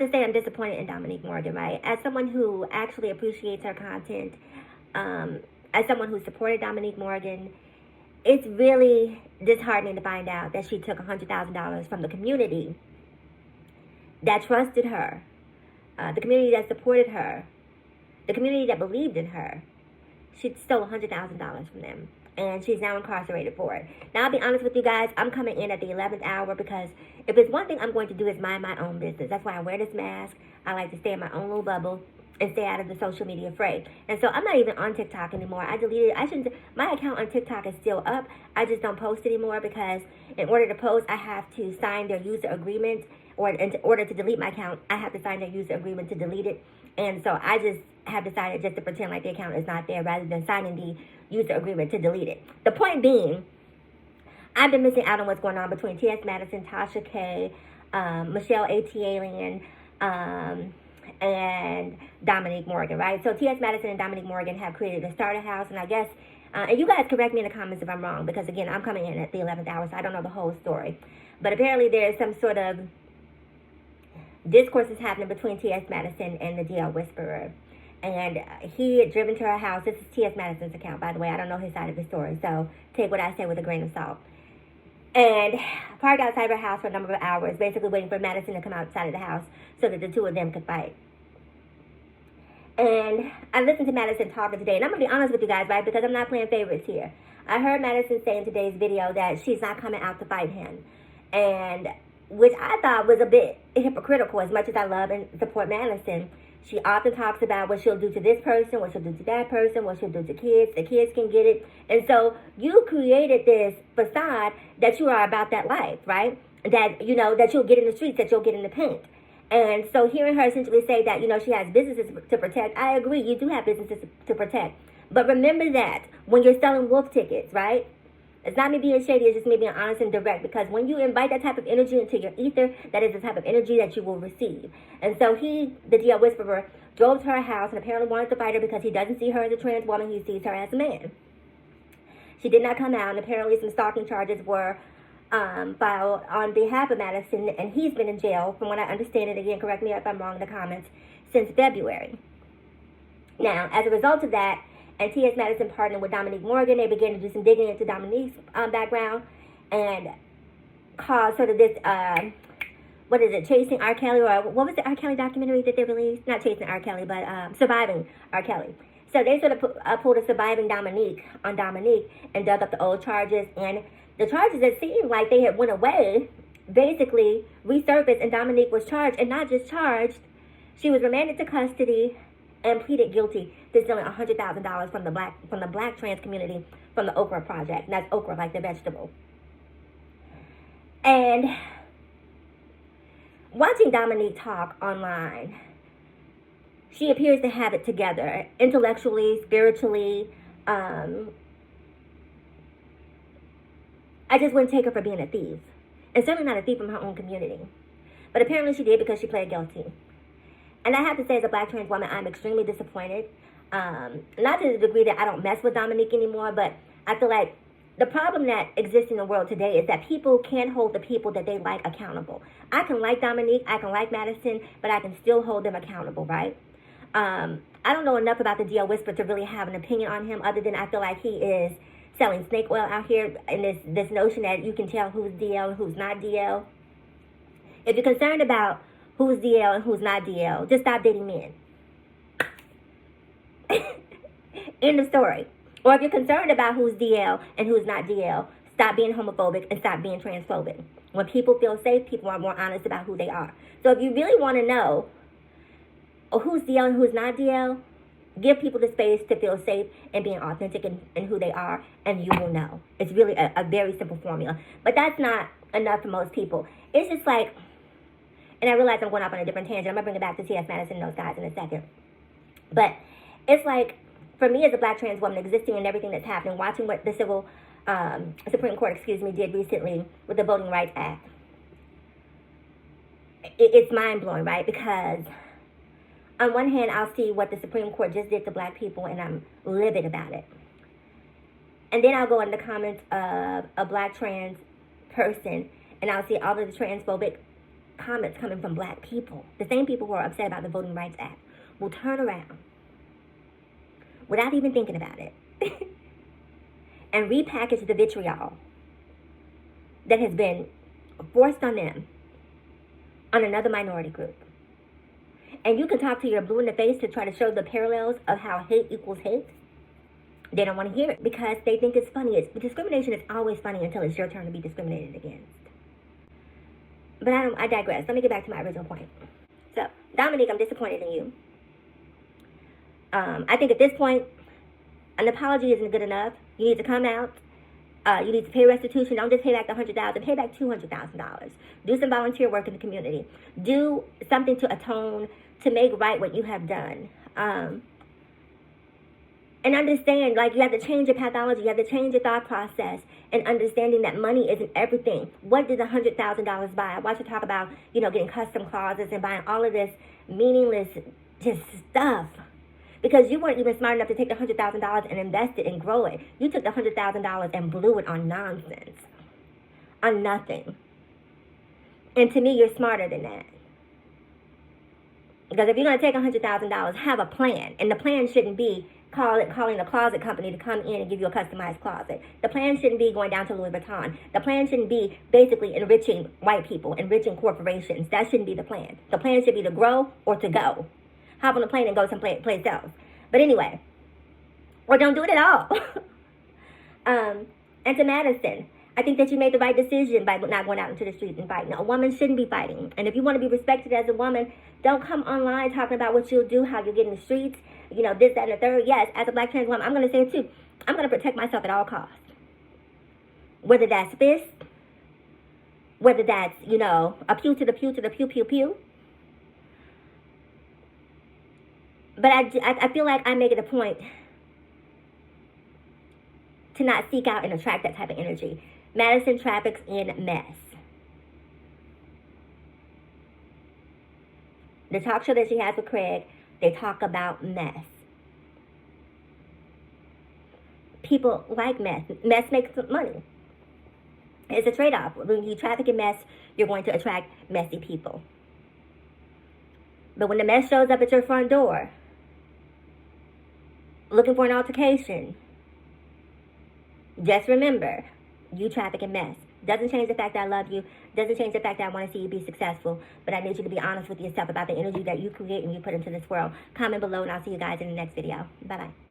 to say I'm disappointed in Domonique Morgan, right? As someone who actually appreciates her content, as someone who supported Domonique Morgan, it's really disheartening to find out that she took $100,000 from the community that trusted her, the community that supported her, the community that believed in her. She stole $100,000 from them, and she's now incarcerated for it. Now, I'll be honest with you guys, I'm coming in at the 11th hour because if it's one thing I'm going to do is mind my own business. That's why I wear this mask. I like to stay in my own little bubble and stay out of the social media fray. And so I'm not even on TikTok anymore. I deleted it. My account on TikTok is still up. I just don't post anymore because in order to post, I have to sign their user agreement, or in order to delete my account, I have to sign their user agreement to delete it. And so I just have decided just to pretend like the account is not there rather than signing the user agreement to delete it. The point being, I've been missing out on what's going on between T.S. Madison, Tasha K, Michelle A.T. Alien, and Domonique Morgan, right? So T.S. Madison and Domonique Morgan have created a starter house, and I guess, and you guys correct me in the comments if I'm wrong, because again, I'm coming in at the 11th hour, so I don't know the whole story. But apparently there's some sort of discourse is happening between T.S. Madison and the DL Whisperer. And he had driven to her house. This is T.S. Madison's account, by the way. I don't know his side of the story, so take what I say with a grain of salt. And parked outside of her house for a number of hours, basically waiting for Madison to come outside of the house so that the two of them could fight. And I listened to Madison talking today, and I'm going to be honest with you guys, right, because I'm not playing favorites here. I heard Madison say in today's video that she's not coming out to fight him, and which I thought was a bit hypocritical. As much as I love and support Madison, she often talks about what she'll do to this person, what she'll do to that person, what she'll do to kids. The kids can get it. And so you created this facade that you are about that life, right? That, you know, that you'll get in the streets, that you'll get in the paint. And so hearing her essentially say that, you know, she has businesses to protect, I agree, you do have businesses to protect. But remember that when you're selling wolf tickets, right? It's not me being shady, it's just me being honest and direct. Because when you invite that type of energy into your ether, that is the type of energy that you will receive. And so he, the DL Whisperer, drove to her house and apparently wanted to fight her because he doesn't see her as a trans woman, he sees her as a man. She did not come out, and apparently some stalking charges were filed on behalf of Madison, and he's been in jail, from what I understand it, again, correct me if I'm wrong in the comments, since February. Now, as a result of that, and T.S. Madison partnered with Domonique Morgan, they began to do some digging into Domonique's background and caused sort of this, Chasing R. Kelly, or what was the R. Kelly documentary that they released? Not Chasing R. Kelly, but Surviving R. Kelly. So they sort of pulled a Surviving Domonique on Domonique and dug up the old charges, and the charges that seemed like they had went away basically resurfaced, and Domonique was charged, and not just charged, she was remanded to custody and pleaded guilty to stealing $100,000 from the black trans community from the okra project. And that's okra, like the vegetable. And watching Domonique talk online, she appears to have it together intellectually, spiritually. I just wouldn't take her for being a thief. And certainly not a thief from her own community. But apparently she did because she pled guilty. And I have to say, as a black trans woman, I'm extremely disappointed. Not to the degree that I don't mess with Domonique anymore, but I feel like the problem that exists in the world today is that people can't hold the people that they like accountable. I can like Domonique, I can like Madison, but I can still hold them accountable, right? I don't know enough about the DL Whisperer to really have an opinion on him, other than I feel like he is selling snake oil out here, and this notion that you can tell who's DL and who's not DL. If you're concerned about who's DL and who's not DL, just stop dating men. End of story. Or if you're concerned about who's DL and who's not DL, stop being homophobic and stop being transphobic. When people feel safe, people are more honest about who they are. So if you really want to know who's DL and who's not DL, give people the space to feel safe and being authentic in who they are, and you will know. It's really a very simple formula. But that's not enough for most people. It's just like, and I realize I'm going off on a different tangent. I'm going to bring it back to T.S. Madison and those guys in a second. But it's like, for me as a black trans woman, existing in everything that's happening, watching what the Supreme Court, did recently with the Voting Rights Act, it's mind-blowing, right? Because on one hand, I'll see what the Supreme Court just did to black people, and I'm livid about it. And then I'll go in the comments of a black trans person, and I'll see all of the transphobic comments coming from black people, the same people who are upset about the Voting Rights Act, will turn around without even thinking about it and repackage the vitriol that has been forced on them on another minority group. And you can talk to your blue in the face to try to show the parallels of how hate equals hate. They don't want to hear it because they think it's funny. Discrimination is always funny until it's your turn to be discriminated against. But I digress. Let me get back to my original point. So, Domonique, I'm disappointed in you. I think at this point, an apology isn't good enough. You need to come out. You need to pay restitution. Don't just pay back the $100,000. Pay back $200,000. Do some volunteer work in the community. Do something to atone, to make right what you have done. And understand, like, you have to change your pathology. You have to change your thought process and understanding that money isn't everything. What did $100,000 buy? I watch you talk about, getting custom closets and buying all of this meaningless just stuff. Because you weren't even smart enough to take the $100,000 and invest it and grow it. You took the $100,000 and blew it on nonsense. On nothing. And to me, you're smarter than that. Because if you're going to take $100,000, have a plan. And the plan shouldn't be calling a closet company to come in and give you a customized closet. The plan shouldn't be going down to Louis Vuitton. The plan shouldn't be basically enriching white people, enriching corporations. That shouldn't be the plan. The plan should be to grow or to go. Hop on a plane and go someplace else. But anyway, or don't do it at all. And to Madison, I think that you made the right decision by not going out into the streets and fighting. A woman shouldn't be fighting. And if you want to be respected as a woman, don't come online talking about what you'll do, how you'll get in the streets, this, that, and the third. Yes, as a black trans woman, I'm going to say it too. I'm going to protect myself at all costs. Whether that's fists, whether that's, a pew to the pew to the pew, pew, pew. But I feel like I make it a point to not seek out and attract that type of energy. Madison traffics in mess. The talk show that she has with Craig, they talk about mess. People like mess. Mess makes money. It's a trade-off. When you traffic in mess, you're going to attract messy people. But when the mess shows up at your front door, looking for an altercation, just remember, you traffic in mess. Doesn't change the fact that I love you. Doesn't change the fact that I want to see you be successful. But I need you to be honest with yourself about the energy that you create and you put into this world. Comment below and I'll see you guys in the next video. Bye-bye.